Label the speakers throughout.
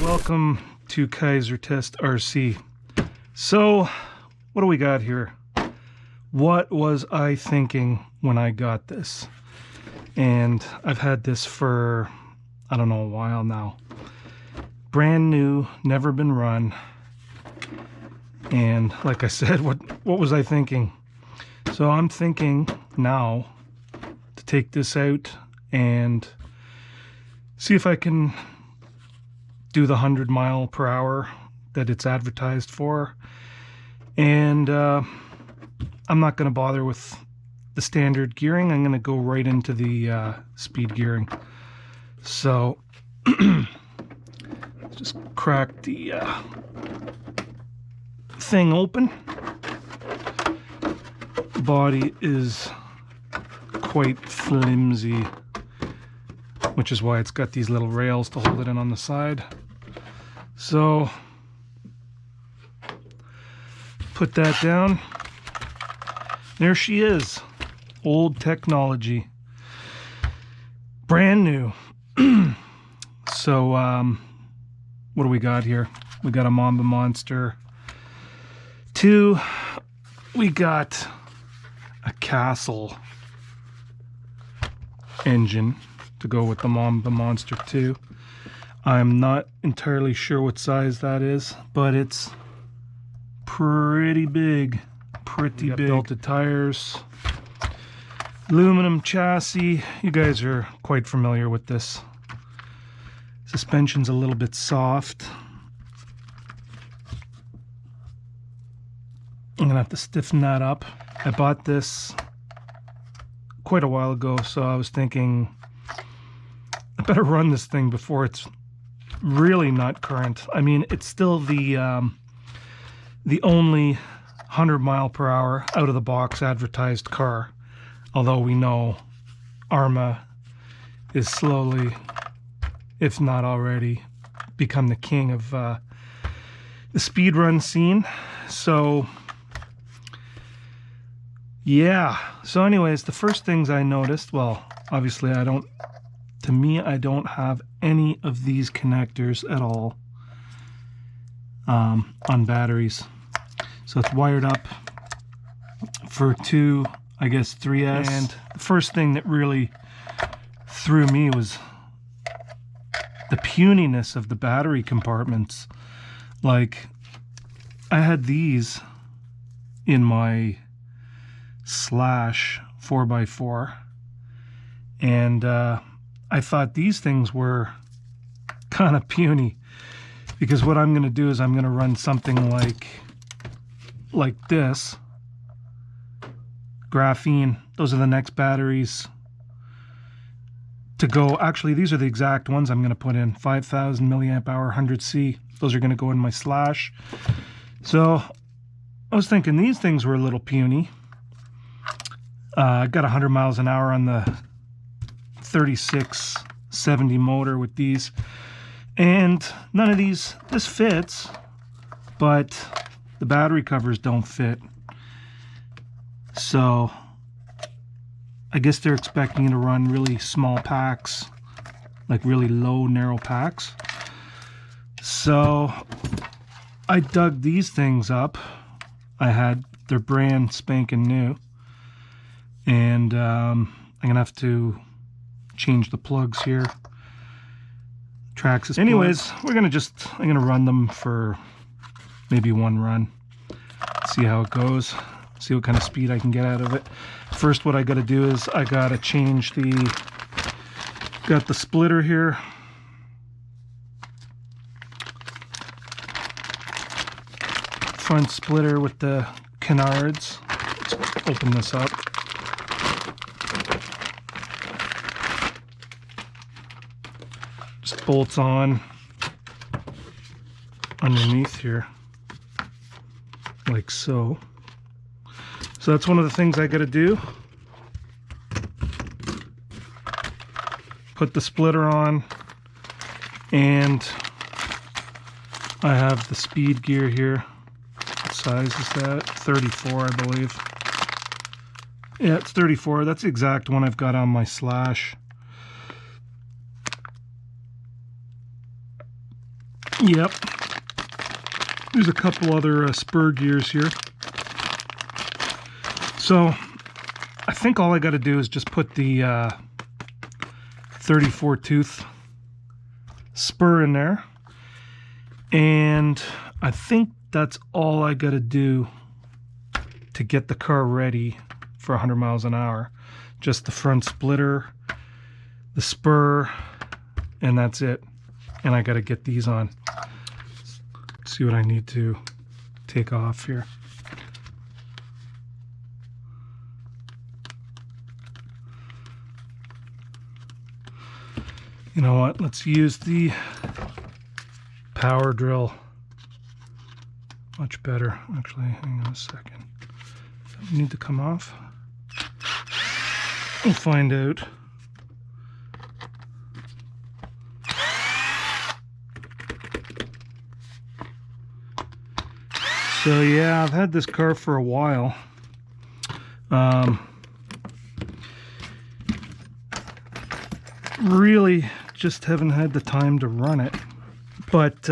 Speaker 1: Welcome to Kaiser Test RC. So, what do we got here? What was I thinking when I got this? And I've had this for, I don't know, a while now. Brand new, never been run. And like I said, what was I thinking? So I'm thinking now to take this out and see if I can do the 100 mile per hour that it's advertised for. And I'm not going to bother with the standard gearing. I'm going to go right into the speed gearing. So just crack the thing open. The body is quite flimsy, which is why it's got these little rails to hold it in on the side. So put that down. There she is. Old technology. Brand new. So what do we got here? We got a Mamba Monster 2. We got a Castle engine to go with the Mamba Monster 2. I'm not entirely sure what size that is, but it's pretty big. Pretty big. Belted tires, aluminum chassis. You guys are quite familiar with this. Suspension's a little bit soft. I'm gonna have to stiffen that up. I bought this quite a while ago, so I was thinking I better run this thing before it's really not current. I mean, it's still the only 100 mile per hour out of the box advertised car, although we know Arma is slowly, if not already, become the king of the speed run scene. So yeah, so anyways, the first things I noticed, well, obviously I don't have any of these connectors at all on batteries. So it's wired up for two, I guess 3S. And the first thing that really threw me was the puniness of the battery compartments. Like, I had these in my Slash 4x4, and I thought these things were kind of puny, because what I'm going to do is I'm going to run something like this. Graphene, those are the next batteries to go. Actually, these are the exact ones I'm going to put in. 5,000 milliamp hour 100C. Those are going to go in my Slash. So I was thinking these things were a little puny. I got 100 miles an hour on the 3670 motor with these, and none of these, this fits, but the battery covers don't fit. So I guess they're expecting you to run really small packs, like really low narrow packs. So I dug these things up. They're brand spanking new, and I'm gonna have to change the plugs here. Traxxas. Anyways, I'm gonna run them for maybe one run, see how it goes, see what kind of speed I can get out of it. First, what I gotta do is I gotta change got the splitter here. Front splitter with the canards. Let's open this up. Just bolts on underneath here, like so. So that's one of the things I gotta do. Put the splitter on and I have the speed gear here. What size is that? 34, I believe. Yeah, it's 34. That's the exact one I've got on my Slash. Yep. There's a couple other spur gears here. So I think all I got to do is just put the 34 tooth spur in there. And I think that's all I got to do to get the car ready for 100 miles an hour. Just the front splitter, the spur, and that's it. And I got to get these on. Let's see what I need to take off here. You know what? Let's use the power drill. Much better. Actually, hang on a second. Does that need to come off? We'll find out. So yeah, I've had this car for a while. Really just haven't had the time to run it. But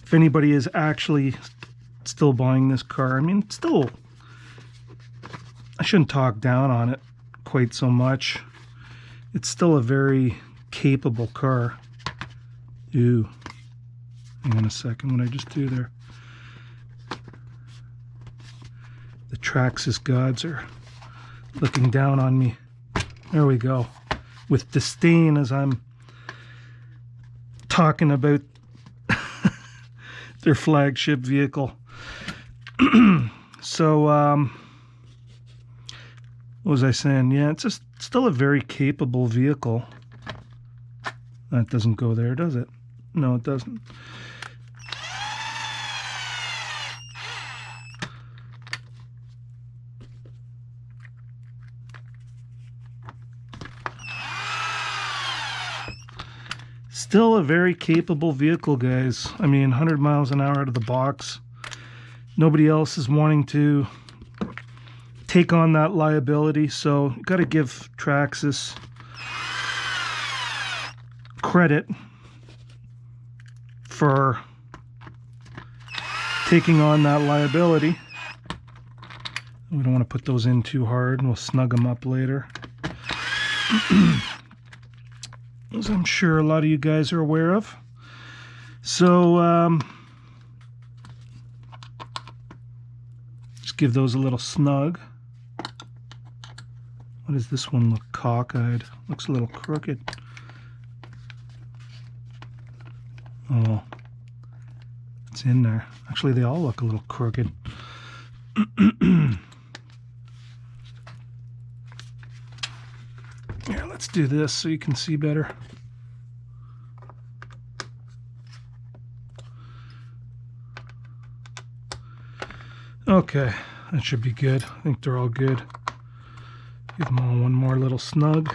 Speaker 1: if anybody is actually still buying this car, I mean, still, I shouldn't talk down on it quite so much. It's still a very capable car. Ooh, hang on a second, what did I just do there? The Traxxas gods are looking down on me. There we go. With disdain as I'm talking about their flagship vehicle. So, what was I saying? Yeah, it's just still a very capable vehicle. That doesn't go there, does it? No, it doesn't. Still a very capable vehicle, guys. I mean, 100 miles an hour out of the box. Nobody else is wanting to take on that liability, so got to give Traxxas credit for taking on that liability. We don't want to put those in too hard, and we'll snug them up later. As I'm sure a lot of you guys are aware of. So, just give those a little snug. What does this one look cockeyed? Looks a little crooked. Oh, it's in there. Actually, they all look a little crooked. Here, let's do this so you can see better. Okay, that should be good. I think they're all good. Give them all one more little snug.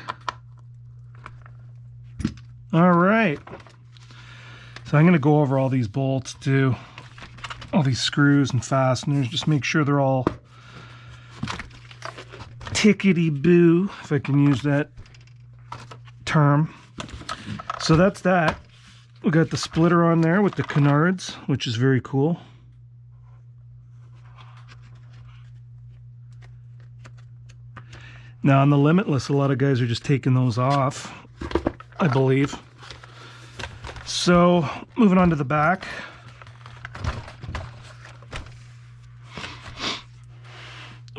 Speaker 1: All right. So I'm going to go over all these bolts too. All these screws and fasteners. Just make sure they're all tickety-boo, if I can use that term. So that's that. We got the splitter on there with the canards, which is very cool. Now on the Limitless, a lot of guys are just taking those off, I believe. So moving on to the back.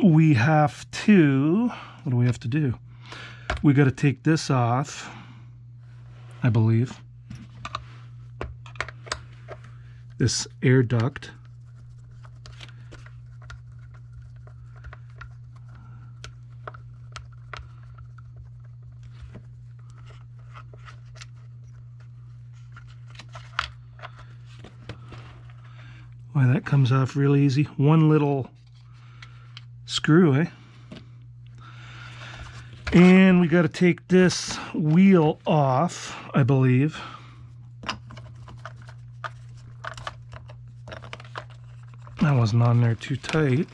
Speaker 1: We have to, what do we have to do? We got to take this off, I believe. This air duct. Why, that comes off real easy. One little screw, eh? And we got to take this wheel off, I believe. That wasn't on there too tight.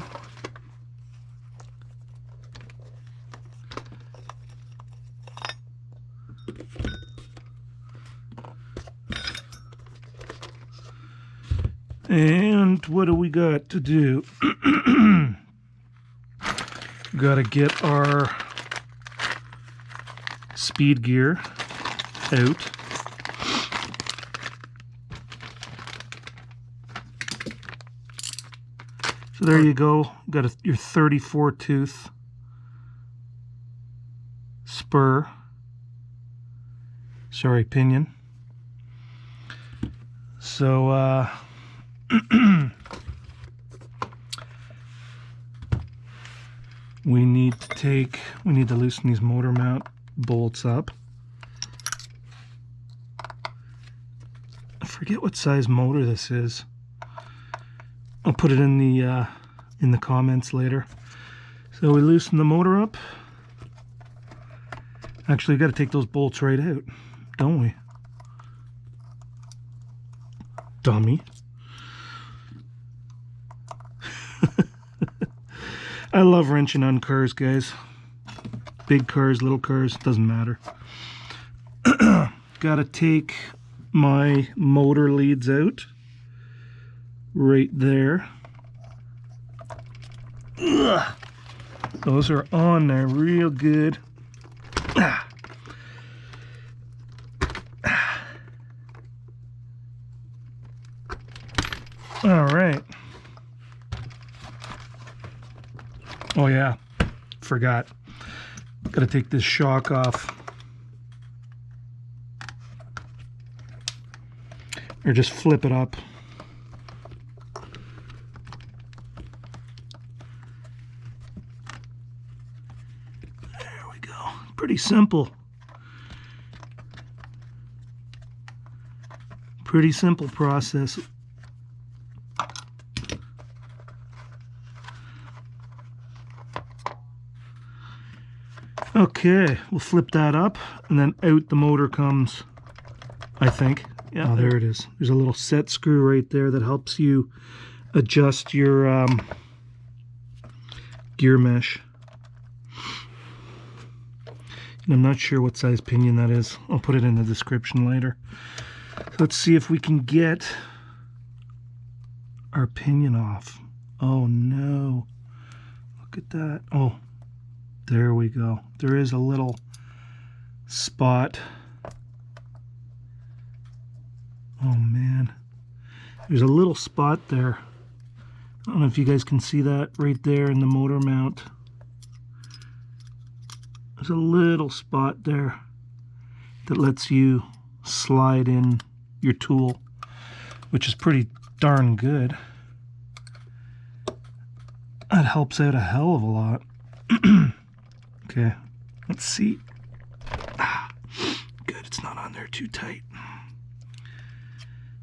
Speaker 1: And what do we got to do? Got to get our speed gear out. So there you go. Got your 34 tooth spur. Sorry, pinion. So we need to loosen these motor mount bolts up. I forget what size motor this is. I'll put it in the comments later. So we loosen the motor up. Actually, we got to take those bolts right out, don't we? Dummy. I love wrenching on cars, guys. Big cars, little cars, doesn't matter. Gotta take my motor leads out. Right there. Ugh. Those are on there real good. All right. Oh yeah, forgot. Gotta take this shock off. Or just flip it up. There we go. Pretty simple. Pretty simple process. Okay, we'll flip that up, and then out the motor comes, I think. Yeah, oh, there it is. There's a little set screw right there that helps you adjust your gear mesh. And I'm not sure what size pinion that is. I'll put it in the description later. So let's see if we can get our pinion off. Oh no. Look at that. Oh. There we go. There is a little spot. Oh man. There's a little spot there. I don't know if you guys can see that right there in the motor mount. There's a little spot there that lets you slide in your tool, which is pretty darn good. That helps out a hell of a lot. Okay, let's see. Good, it's not on there too tight.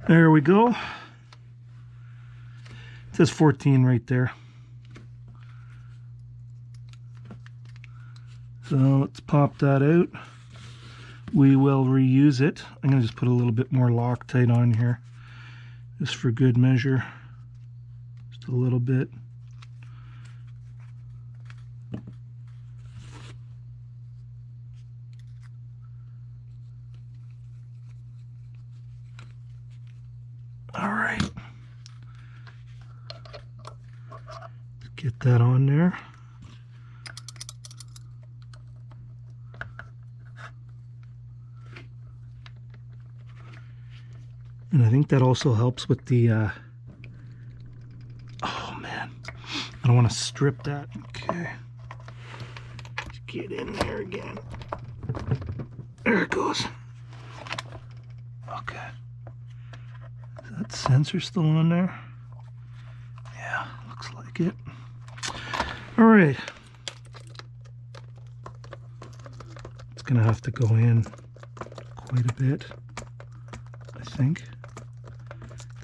Speaker 1: There we go. It says 14 right there. So let's pop that out. We will reuse it. I'm going to just put a little bit more Loctite on here, just for good measure. Just a little bit. All right, let's get that on there. And I think that also helps with the, oh man, I don't want to strip that. Okay, let's get in there again. There it goes. Okay. That sensor still on there? Yeah, looks like it. All right. It's gonna have to go in quite a bit, I think.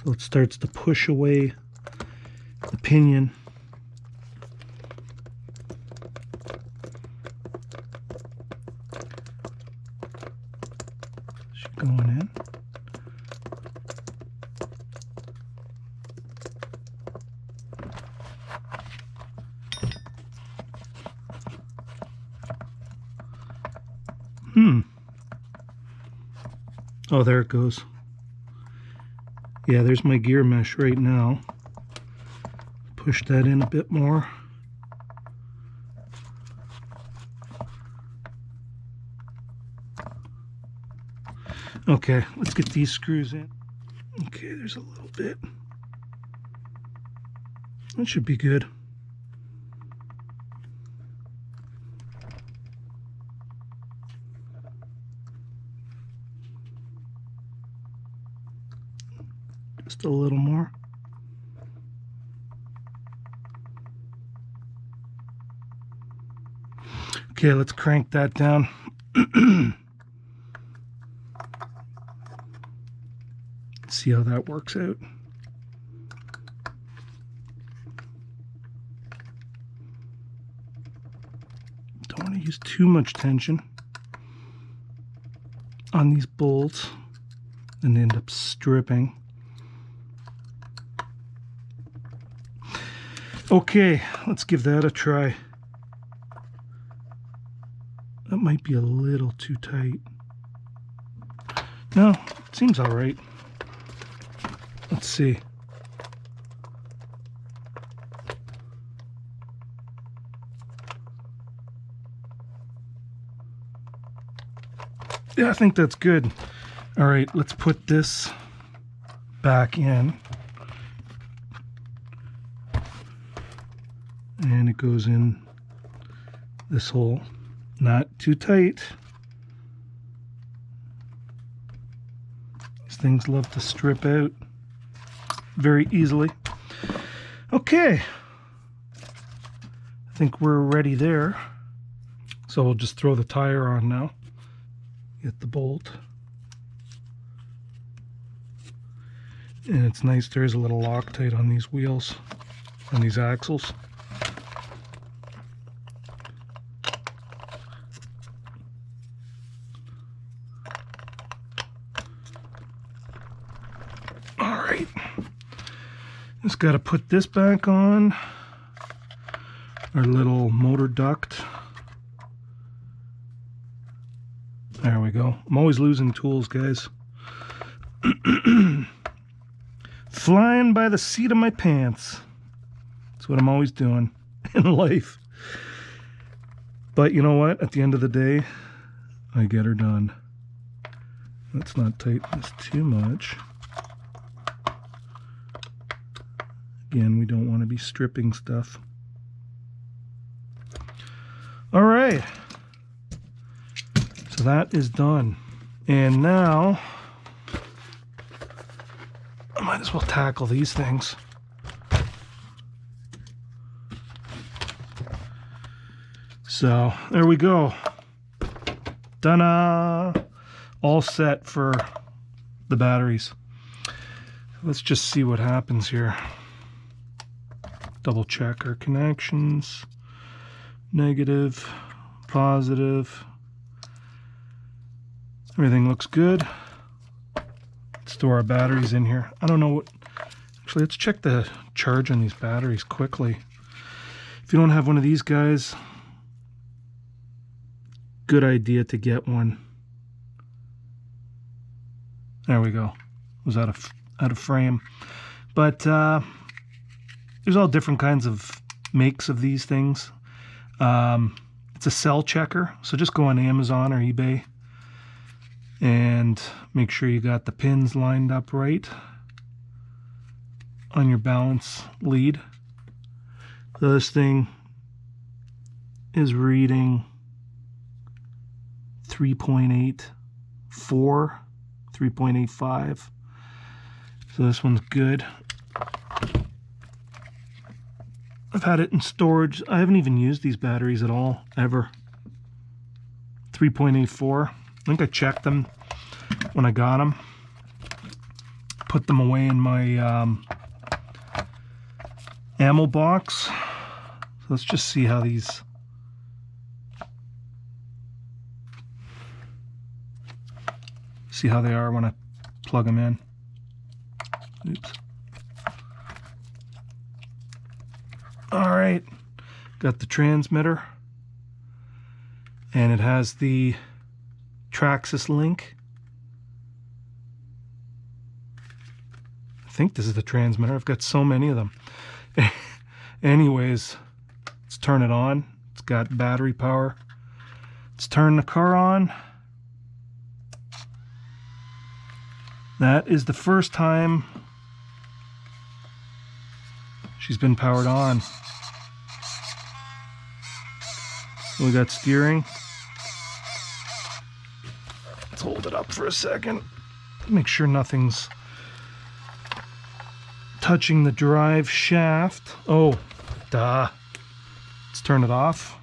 Speaker 1: So it starts to push away the pinion. She's going in. Oh, there it goes. Yeah, there's my gear mesh right now. Push that in a bit more. Okay, let's get these screws in. Okay, there's a little bit. That should be good. Just a little more. Okay, let's crank that down. See how that works out. Don't want to use too much tension on these bolts and end up stripping. Okay, let's give that a try. That might be a little too tight. No, it seems all right. Let's see. Yeah, I think that's good. All right, let's put this back in. And it goes in this hole. Not too tight. These things love to strip out very easily. Okay, I think we're ready there. So we'll just throw the tire on now. Get the bolt. And it's nice, there is a little Loctite on these wheels, on these axles. Alright, just got to put this back on, our little motor duct. There we go. I'm always losing tools, guys. Flying by the seat of my pants. That's what I'm always doing in life. But you know what? At the end of the day, I get her done. Let's not tighten this too much. Again, we don't want to be stripping stuff. All right. So that is done. And now, I might as well tackle these things. So, there we go. Ta-da! All set for the batteries. Let's just see what happens here. Double check our connections. Negative, positive. Everything looks good. Let's store our batteries in here. I don't know what... Actually, let's check the charge on these batteries quickly. If you don't have one of these guys, good idea to get one. There we go. It was out of frame. But there's all different kinds of makes of these things. It's a cell checker, so just go on Amazon or eBay and make sure you got the pins lined up right on your balance lead. So this thing is reading 3.84, 3.85. So this one's good. I've had it in storage. I haven't even used these batteries at all, ever. 3.84. I think I checked them when I got them. Put them away in my ammo box. So let's just see how these... See how they are when I plug them in. Oops. All right, got the transmitter, and it has the Traxxas link. I think this is the transmitter. I've got so many of them. Anyways, let's turn it on. It's got battery power. Let's turn the car on. That is the first time she's been powered on. We got steering. Let's hold it up for a second. Make sure nothing's touching the drive shaft. Oh, duh. Let's turn it off.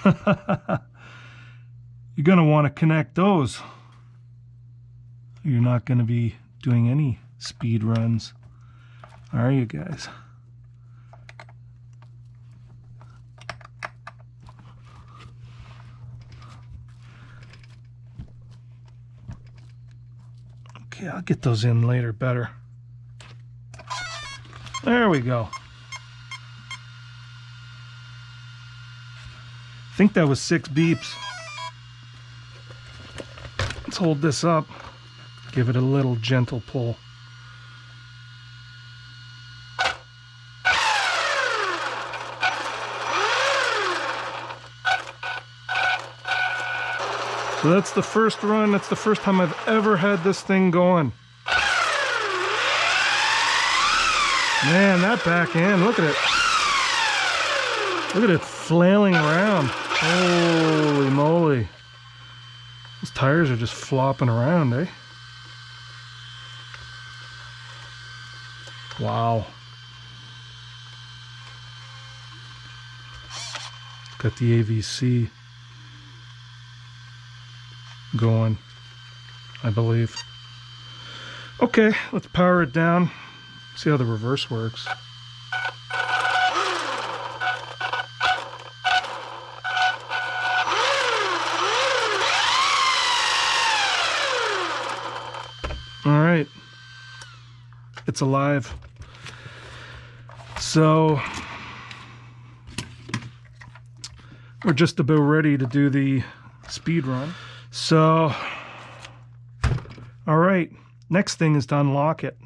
Speaker 1: You're going to want to connect those. You're not going to be doing any speed runs, are you guys? Okay, I'll get those in later better. There we go. I think that was 6 beeps. Let's hold this up. Give it a little gentle pull. So that's the first run. That's the first time I've ever had this thing going. Man, that back end, look at it. Look at it flailing around. Holy moly. Those tires are just flopping around, eh? Wow. Got the AVC going, I believe. Okay, let's power it down. See how the reverse works. All right, it's alive. So we're just about ready to do the speed run. So, all right, next thing is to unlock it.